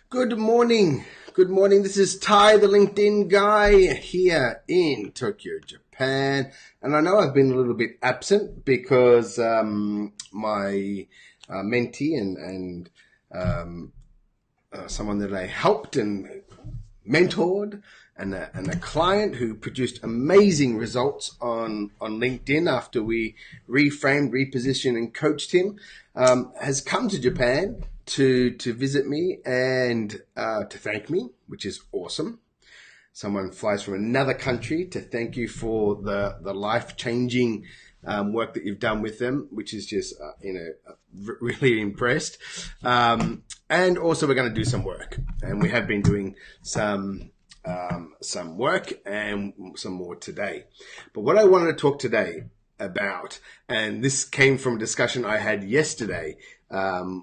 Good morning. Good morning. This is Ty, the LinkedIn guy, here in Tokyo, Japan. And I know I've been a little bit absent because my mentee and someone that I helped and mentored and a client who produced amazing results on LinkedIn after we reframed, repositioned, and coached him, has come to Japan to visit me and to thank me, which is awesome. Someone flies from another country to thank you for the life-changing work that you've done with them, which is just, really impressed. And also we're going to do some work, and we have been doing some work and some more today. But what I wanted to talk today about, and this came from a discussion I had yesterday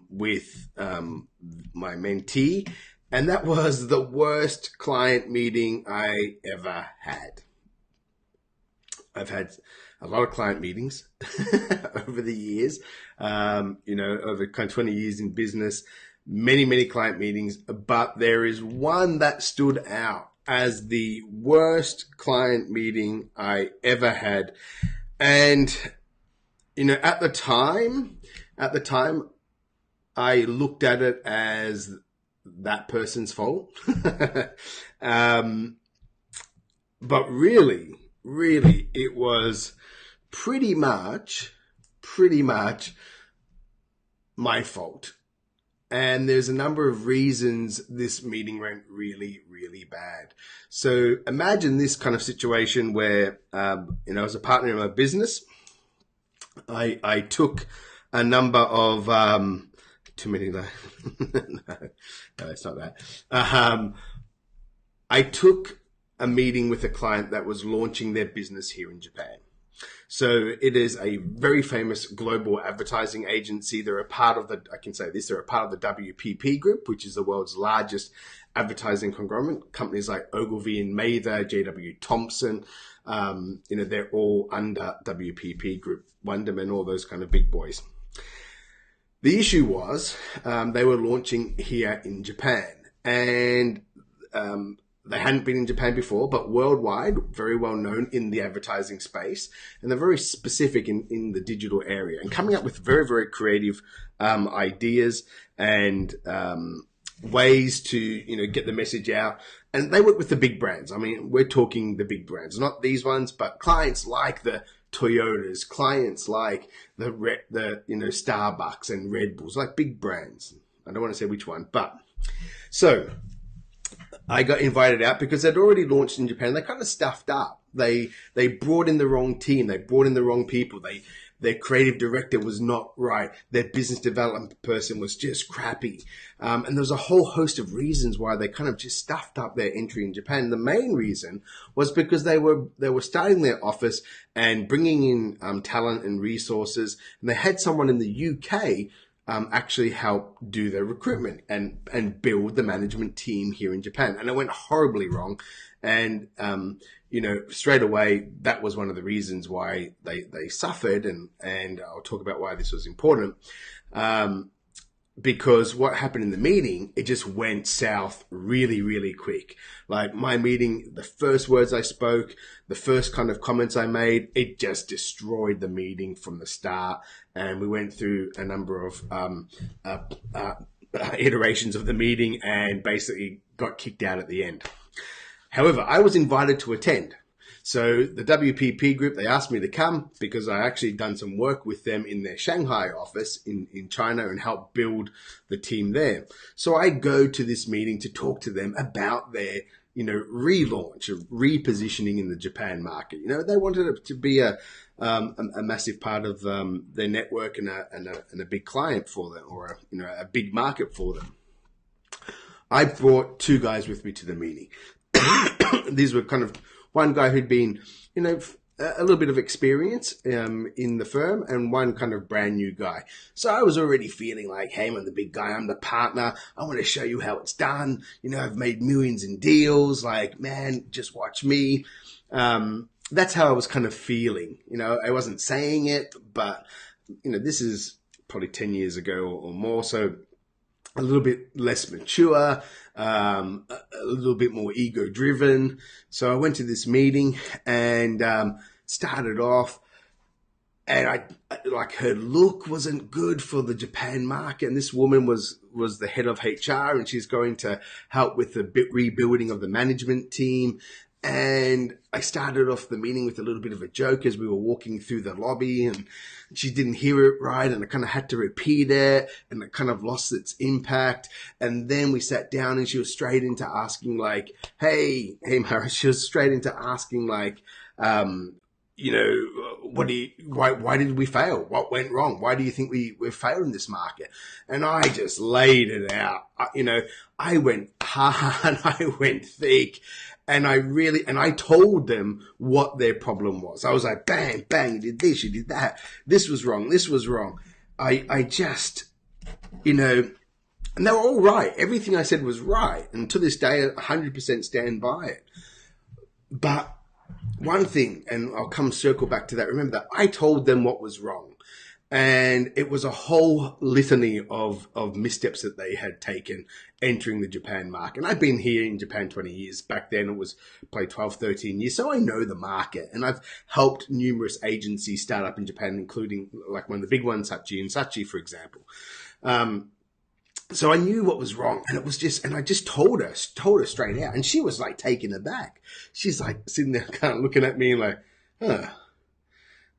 with my mentee, and that was the worst client meeting I ever had. I've had a lot of client meetings over the years, over kind of 20 years in business, many client meetings, but there is one that stood out as the worst client meeting I ever had. And, at the time, I looked at it as that person's fault. But really, it was pretty much my fault. And there's a number of reasons this meeting went really bad. So imagine this kind of situation where, as a partner in my business, I took a number of, too many, no, it's not that. I took a meeting with a client that was launching their business here in Japan. So it is a very famous global advertising agency. They're a part of they're a part of the WPP group, which is the world's largest advertising conglomerate. Companies like Ogilvy and Mather, JW Thompson, they're all under WPP group, Wonderman, all those kind of big boys. The issue was they were launching here in Japan, and they hadn't been in Japan before, but worldwide, very well known in the advertising space. And they're very specific in the digital area and coming up with very creative ideas and ways to, get the message out. And they work with the big brands. I mean, we're talking the big brands, not these ones, but clients like the Toyotas, clients like the Starbucks and Red Bulls, like big brands. I don't want to say which one, but so I got invited out because they'd already launched in Japan. They kind of stuffed up. They brought in the wrong team. They brought in the wrong people. Their creative director was not right. Their business development person was just crappy. And there was a whole host of reasons why they kind of just stuffed up their entry in Japan. The main reason was because they were starting their office and bringing in talent and resources. And they had someone in the UK actually help do the recruitment and build the management team here in Japan. And it went horribly wrong. And, straight away, that was one of the reasons why they suffered. And I'll talk about why this was important. Because what happened in the meeting, it just went south really quick. Like my meeting, the first words I spoke, the first kind of comments I made, it just destroyed the meeting from the start. And we went through a number of iterations of the meeting and basically got kicked out at the end. However, I was invited to attend. So the WPP group, they asked me to come because I actually done some work with them in their Shanghai office in China and helped build the team there. So I go to this meeting to talk to them about their, relaunch, of repositioning in the Japan market. They wanted it to be a massive part of their network and a big client for them, or a big market for them. I brought two guys with me to the meeting. These were kind of one guy who'd been, a little bit of experience in the firm, and one kind of brand new guy. So I was already feeling like, hey, I'm the big guy, I'm the partner. I want to show you how it's done. I've made millions in deals. Like, man, just watch me. That's how I was kind of feeling. I wasn't saying it, but, this is probably 10 years ago or more. So a little bit less mature, a little bit more ego driven. So I went to this meeting and started off, and I like, her look wasn't good for the Japan market. And this woman was the head of HR, and she's going to help with the rebuilding of the management team. And I started off the meeting with a little bit of a joke as we were walking through the lobby, and she didn't hear it right, and I kind of had to repeat it, and it kind of lost its impact. And then we sat down, and she was straight into asking like, hey, Mara, she was straight into asking like, why did we fail? What went wrong? Why do you think we failed in this market? And I just laid it out. I went hard, I went thick, and I told them what their problem was. I was like, bang, bang, you did this, you did that. This was wrong. This was wrong. I just, and they were all right. Everything I said was right. And to this day, 100% stand by it. But one thing, and I'll come circle back to that. Remember that I told them what was wrong. And it was a whole litany of missteps that they had taken entering the Japan market. And I've been here in Japan 20 years. Back then it was probably 12, 13 years. So I know the market. And I've helped numerous agencies start up in Japan, including like one of the big ones, Sachi, for example. So I knew what was wrong, and it was just, and I just told her straight out. And she was like taken aback. She's like sitting there kind of looking at me like, huh.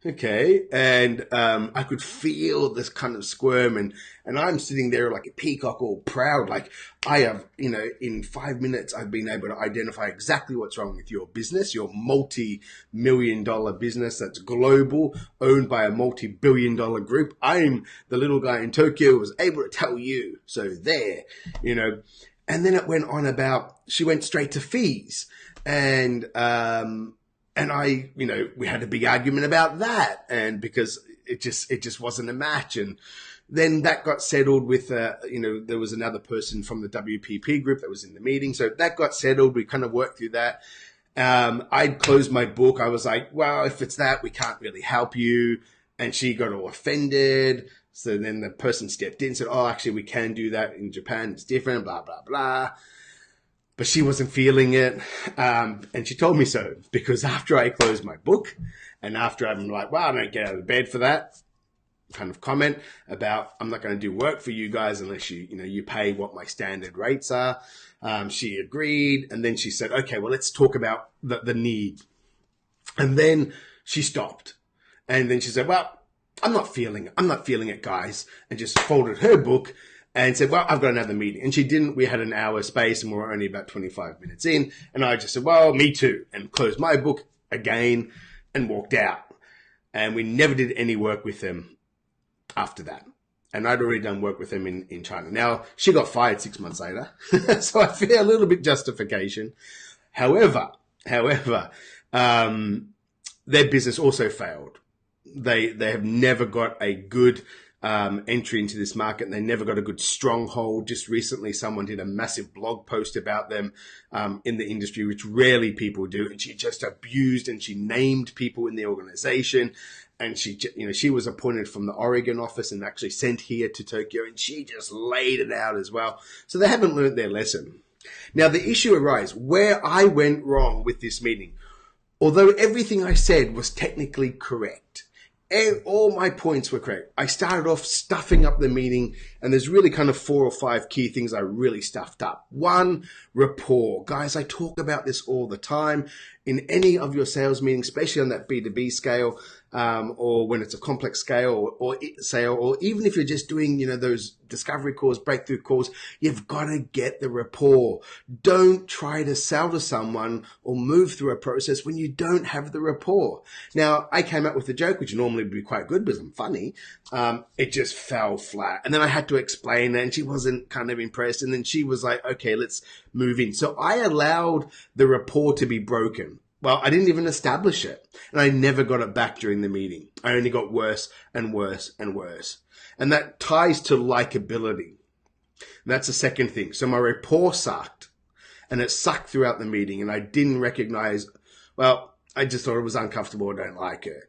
Okay. And I could feel this kind of squirm, and I'm sitting there like a peacock, all proud. Like, I have, in 5 minutes, I've been able to identify exactly what's wrong with your business, your multi-million-dollar business that's global, owned by a multi-billion-dollar group. I'm the little guy in Tokyo who was able to tell you. So there, and then it went on about, she went straight to fees, and I, we had a big argument about that, and because it just wasn't a match. And then that got settled with, there was another person from the WPP group that was in the meeting. So that got settled. We kind of worked through that. I'd closed my book. I was like, well, if it's that, we can't really help you. And she got all offended. So then the person stepped in and said, oh, actually, we can do that in Japan. It's different, blah, blah, blah. But she wasn't feeling it. And she told me so, because after I closed my book, and after I'm like, wow, I don't get out of bed for that kind of comment about, I'm not going to do work for you guys unless you pay what my standard rates are. She agreed. And then she said, okay, well, let's talk about the need. And then she stopped. And then she said, well, I'm not feeling it, guys. And just folded her book and said, well, I've got another meeting. And she didn't. We had an hour space, and we were only about 25 minutes in. And I just said, well, me too. And closed my book again and walked out. And we never did any work with them after that. And I'd already done work with them in China. Now, she got fired 6 months later. So I feel a little bit justification. However, their business also failed. They have never got a good entry into this market, and they never got a good stronghold. Just recently, someone did a massive blog post about them in the industry, which rarely people do. And she just abused, and she named people in the organization. And she was appointed from the Oregon office and actually sent here to Tokyo, and she just laid it out as well. So they haven't learned their lesson. Now, the issue arises where I went wrong with this meeting. Although everything I said was technically correct, all my points were correct, I started off stuffing up the meeting, and there's really kind of 4 or 5 key things I really stuffed up. 1, rapport. Guys, I talk about this all the time. In any of your sales meetings, especially on that B2B scale, or when it's a complex scale or sale, or even if you're just doing, those discovery calls, breakthrough calls, you've got to get the rapport. Don't try to sell to someone or move through a process when you don't have the rapport. Now, I came up with a joke, which normally would be quite good because I'm funny. It just fell flat. And then I had to explain it, and she wasn't kind of impressed. And then she was like, okay, let's move in. So I allowed the rapport to be broken. Well, I didn't even establish it, and I never got it back during the meeting. I only got worse and worse and worse. And that ties to likability. And that's the second thing. So my rapport sucked, and it sucked throughout the meeting, and I didn't recognize, well, I just thought it was uncomfortable. I don't like her.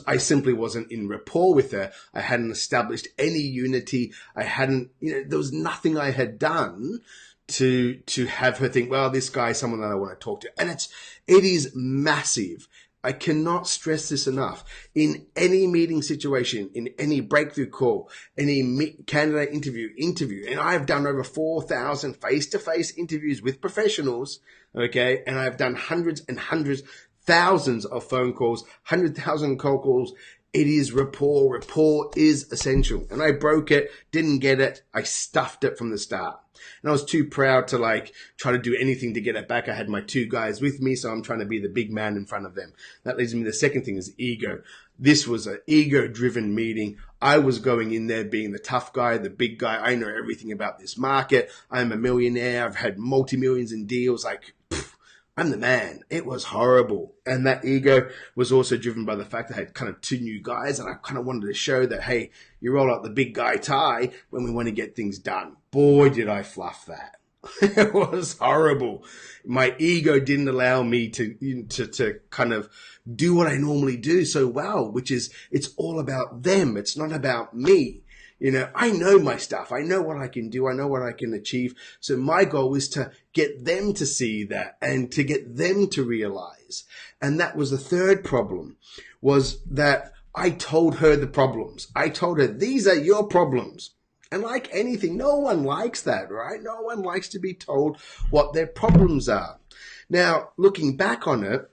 I simply wasn't in rapport with her. I hadn't established any unity. I hadn't, there was nothing I had done to have her think, well, this guy is someone that I want to talk to. And it is massive. I cannot stress this enough. In any meeting situation, in any breakthrough call, any candidate interview, and I've done over 4,000 face-to-face interviews with professionals, okay, and I've done hundreds and hundreds, thousands of phone calls, 100,000 cold calls. It is rapport. Rapport is essential. And I broke it, didn't get it. I stuffed it from the start. And I was too proud to try to do anything to get it back. I had my 2 guys with me, so I'm trying to be the big man in front of them. That leads me to the second thing is ego. This was an ego-driven meeting. I was going in there being the tough guy, the big guy. I know everything about this market. I'm a millionaire. I've had multi-millions in deals. I'm the man. It was horrible. And that ego was also driven by the fact that I had kind of 2 new guys, and I kind of wanted to show that, hey, you roll out the big guy tie when we want to get things done. Boy, did I fluff that. It was horrible. My ego didn't allow me to kind of do what I normally do so well, which is it's all about them. It's not about me. I know my stuff. I know what I can do. I know what I can achieve. So my goal was to get them to see that and to get them to realize. And that was the third problem, was that I told her the problems. I told her, these are your problems. And like anything, no one likes that, right? No one likes to be told what their problems are. Now, looking back on it,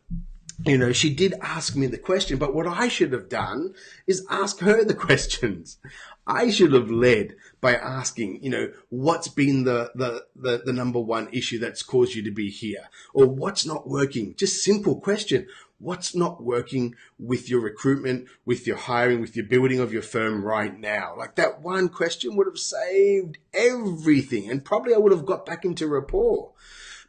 she did ask me the question, but what I should have done is ask her the questions. I should have led by asking, what's been the number one issue that's caused you to be here? Or what's not working? Just simple question. What's not working with your recruitment, with your hiring, with your building of your firm right now? That one question would have saved everything, and probably I would have got back into rapport.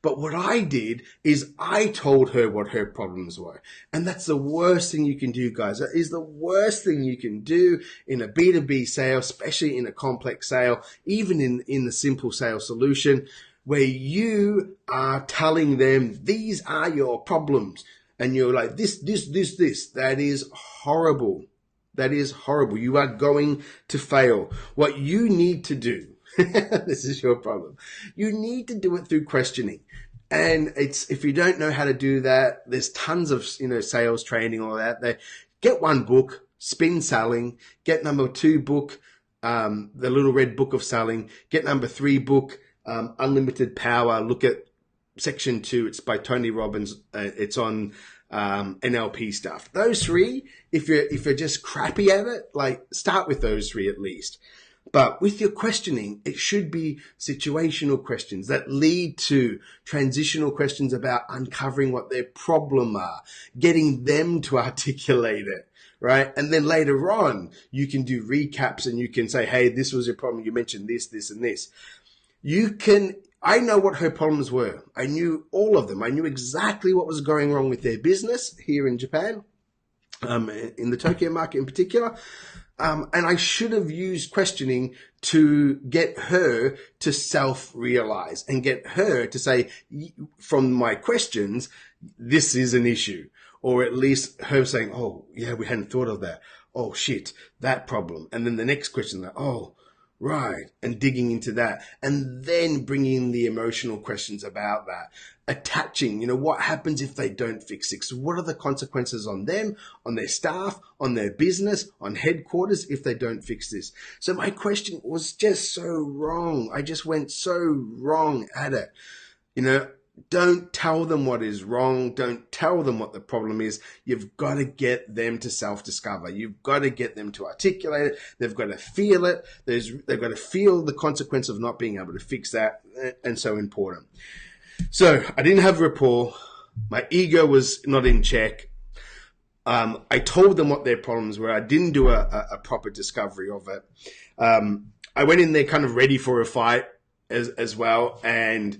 But what I did is I told her what her problems were. And that's the worst thing you can do, guys. That is the worst thing you can do in a B2B sale, especially in a complex sale, even in the simple sales solution, where you are telling them, these are your problems. And you're like, this. That is horrible. That is horrible. You are going to fail. What you need to do, this is your problem. You need to do it through questioning. And if you don't know how to do that, there's tons of, sales training, all that. Get one book, Spin Selling. Get number 2 book, The Little Red Book of Selling. Get number 3 book, Unlimited Power. Look at section 2. It's by Tony Robbins. It's on NLP stuff. Those 3, if you're just crappy at it, start with those 3 at least. But with your questioning, it should be situational questions that lead to transitional questions about uncovering what their problem are, getting them to articulate it, right? And then later on, you can do recaps and you can say, hey, this was your problem. You mentioned this, this, and this. I know what her problems were. I knew all of them. I knew exactly what was going wrong with their business here in Japan, in the Tokyo market in particular. And I should have used questioning to get her to self-realize and get her to say, from my questions, this is an issue. Or at least her saying, oh, yeah, we hadn't thought of that. Oh, shit, that problem. And then the next question, oh, right, and digging into that. And then bringing the emotional questions about that. Attaching, what happens if they don't fix it? So what are the consequences on them, on their staff, on their business, on headquarters if they don't fix this? So my question was just so wrong. I just went so wrong at it. Don't tell them what is wrong. Don't tell them what the problem is. You've got to get them to self-discover. You've got to get them to articulate it. They've got to feel it. They've got to feel the consequence of not being able to fix that, and so important. So I didn't have rapport. My ego was not in check. I told them what their problems were. I didn't do a proper discovery of it. I went in there kind of ready for a fight as well. And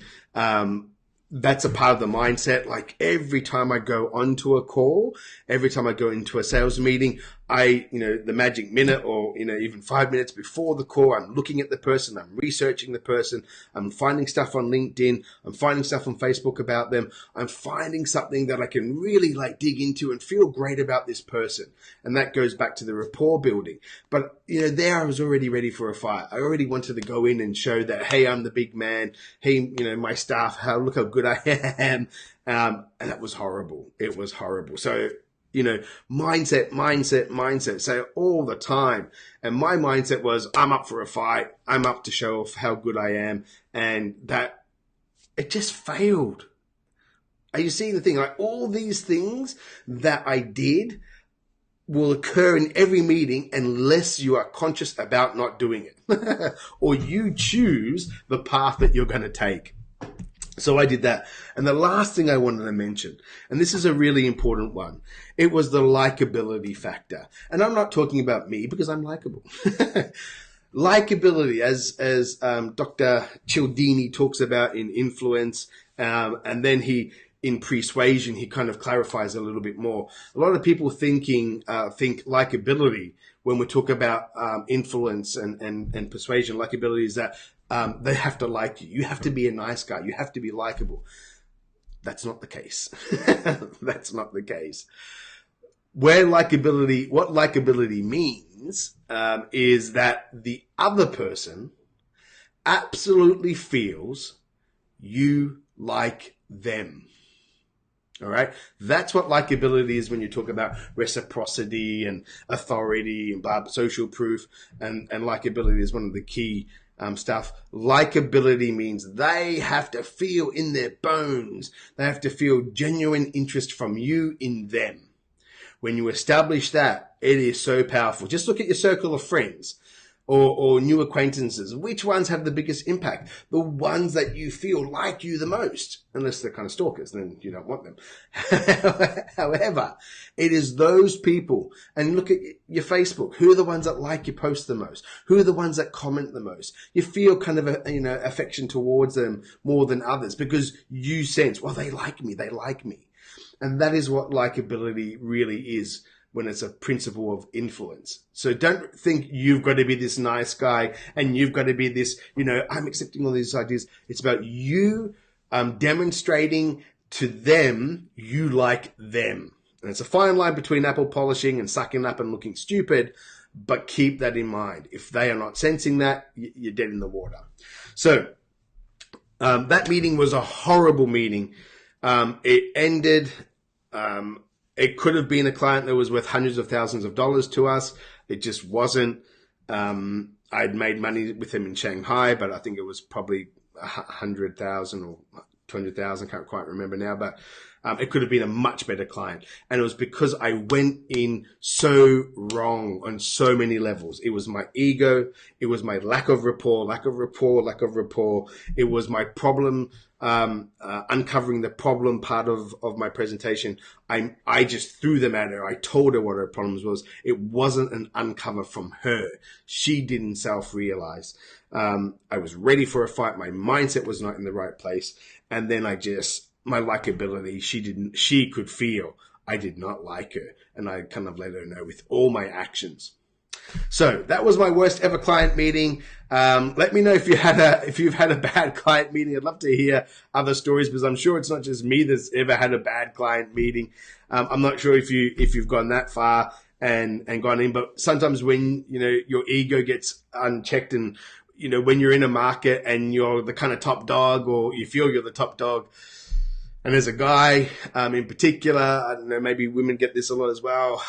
that's a part of the mindset. Every time I go onto a call, every time I go into a sales meeting, the magic minute or, even 5 minutes before the call, I'm looking at the person, I'm researching the person, I'm finding stuff on LinkedIn, I'm finding stuff on Facebook about them, I'm finding something that I can really dig into and feel great about this person. And that goes back to the rapport building. But, there I was already ready for a fight. I already wanted to go in and show that, hey, I'm the big man. Hey, my staff, look how good I am. And that was horrible. It was horrible. So, mindset, say all the time. And my mindset was, I'm up for a fight. I'm up to show off how good I am. And that it just failed. Are you seeing the thing? All these things that I did will occur in every meeting unless you are conscious about not doing it or you choose the path that you're going to take. So I did that. And the last thing I wanted to mention, and this is a really important one, it was the likability factor. And I'm not talking about me because I'm likable. Likability, as Dr. Cialdini talks about in Influence, and then in Persuasion, he kind of clarifies a little bit more. A lot of people think likability when we talk about influence and persuasion. Likability is that they have to like you. You have to be a nice guy. You have to be likable. That's not the case. That's not the case. What likability means is that the other person absolutely feels you like them. All right. That's what likability is when you talk about reciprocity and authority and social proof. And likability is one of the key stuff. Likability means they have to feel in their bones. They have to feel genuine interest from you in them. When you establish that, it is so powerful. Just look at your circle of friends or new acquaintances. Which ones have the biggest impact? The ones that you feel like you the most, unless they're kind of stalkers, then you don't want them. However, it is those people. And look at your Facebook. Who are the ones that like your post the most? Who are the ones that comment the most? You feel kind of affection towards them more than others because you sense, well, they like me. They like me. And that is what likability really is when it's a principle of influence. So don't think you've got to be this nice guy and you've got to be this, I'm accepting all these ideas. It's about you demonstrating to them you like them. And it's a fine line between apple polishing and sucking up and looking stupid, but keep that in mind. If they are not sensing that, you're dead in the water. So that meeting was a horrible meeting. It ended... It could have been a client that was worth hundreds of thousands of dollars to us. It just wasn't. I'd made money with him in Shanghai, but I think it was probably 100,000 or 200,000. Can't quite remember now, but it could have been a much better client. And it was because I went in so wrong on so many levels. It was my ego. It was my lack of rapport. It was my problem. Uncovering the problem part of my presentation. I just threw them at her. I told her what her problems was. It wasn't an uncover from her. She didn't self-realize. I was ready for a fight. My mindset was not in the right place. And then my likability, she could feel I did not like her. And I kind of let her know with all my actions. So that was my worst ever client meeting. Let me know if you've had a bad client meeting. I'd love to hear other stories because I'm sure it's not just me that's ever had a bad client meeting. I'm not sure if you've gone that far and gone in, but sometimes when your ego gets unchecked and when you're in a market and you're the kind of top dog or you feel you're the top dog. And there's a guy in particular, I don't know, maybe women get this a lot as well.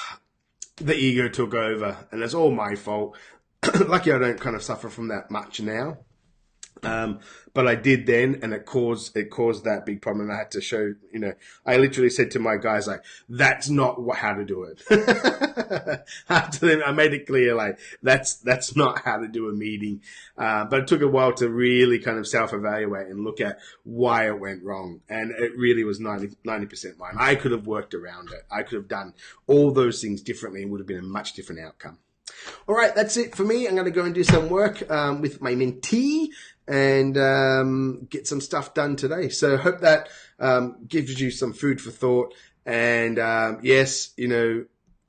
The ego took over, and it's all my fault. Lucky I don't kind of suffer from that much now. But I did then, and it caused that big problem. And I had to show, I literally said to my guys, that's not how to do it. After then, I made it clear, that's not how to do a meeting. But it took a while to really kind of self-evaluate and look at why it went wrong. And it really was 90% mine. I could have worked around it. I could have done all those things differently and would have been a much different outcome. All right, that's it for me. I'm going to go and do some work with my mentee and get some stuff done today. So hope that gives you some food for thought. And yes,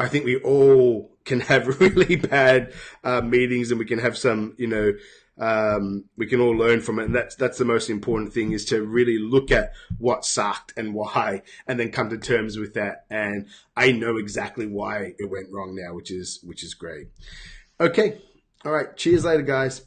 I think we all can have really bad meetings, and we can have some, we can all learn from it. And that's the most important thing, is to really look at what sucked and why, and then come to terms with that. And I know exactly why it went wrong now, which is great. Okay. All right. Cheers later, guys.